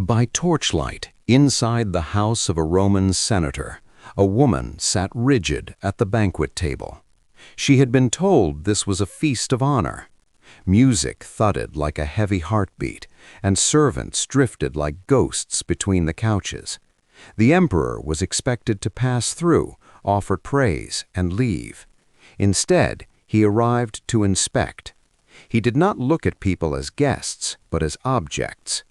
By torchlight, inside the house of a Roman senator, a woman sat rigid at the banquet table. She had been told this was a feast of honor. Music thudded like a heavy heartbeat, and servants drifted like ghosts between the couches. The emperor was expected to pass through, offer praise, and leave. Instead, he arrived to inspect. He did not look at people as guests, but as objects.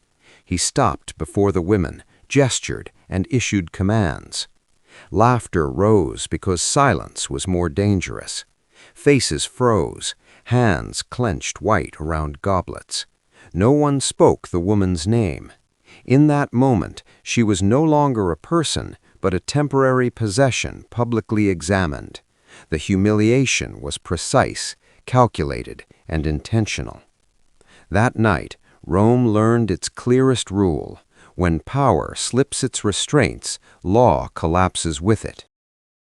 He stopped before the women, gestured, and issued commands. Laughter rose because silence was more dangerous. Faces froze, hands clenched white around goblets. No one spoke the woman's name. In that moment, she was no longer a person, but a temporary possession publicly examined. The humiliation was precise, calculated, and intentional. That night, Rome learned its clearest rule: when power slips its restraints, law collapses with it.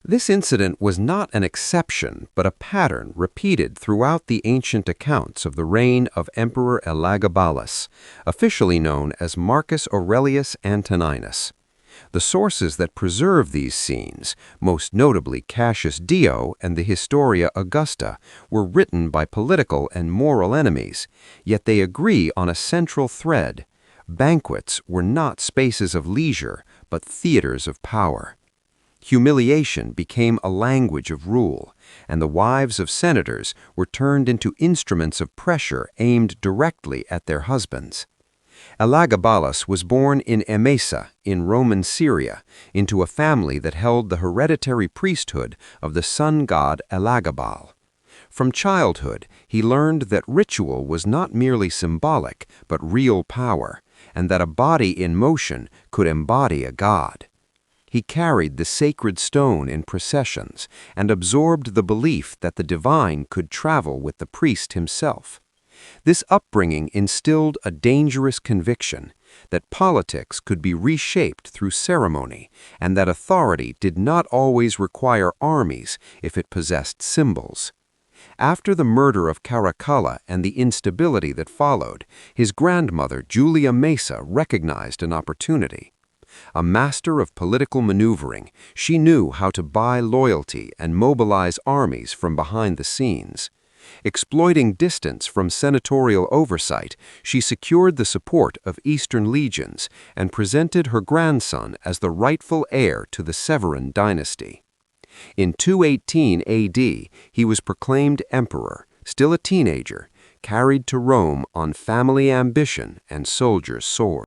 This incident was not an exception, but a pattern repeated throughout the ancient accounts of the reign of Emperor Elagabalus, officially known as Marcus Aurelius Antoninus. The sources that preserve these scenes, most notably Cassius Dio and the Historia Augusta, were written by political and moral enemies, yet they agree on a central thread. Banquets were not spaces of leisure, but theaters of power. Humiliation became a language of rule, and the wives of senators were turned into instruments of pressure aimed directly at their husbands. Elagabalus was born in Emesa, in Roman Syria, into a family that held the hereditary priesthood of the sun god Elagabal. From childhood, he learned that ritual was not merely symbolic, but real power, and that a body in motion could embody a god. He carried the sacred stone in processions and absorbed the belief that the divine could travel with the priest himself. This upbringing instilled a dangerous conviction that politics could be reshaped through ceremony, and that authority did not always require armies if it possessed symbols. After the murder of Caracalla and the instability that followed, his grandmother Julia Mesa recognized an opportunity. A master of political maneuvering, she knew how to buy loyalty and mobilize armies from behind the scenes. Exploiting distance from senatorial oversight, she secured the support of Eastern legions and presented her grandson as the rightful heir to the Severan dynasty. In 218 AD, he was proclaimed emperor, still a teenager, carried to Rome on family ambition and soldiers' swords.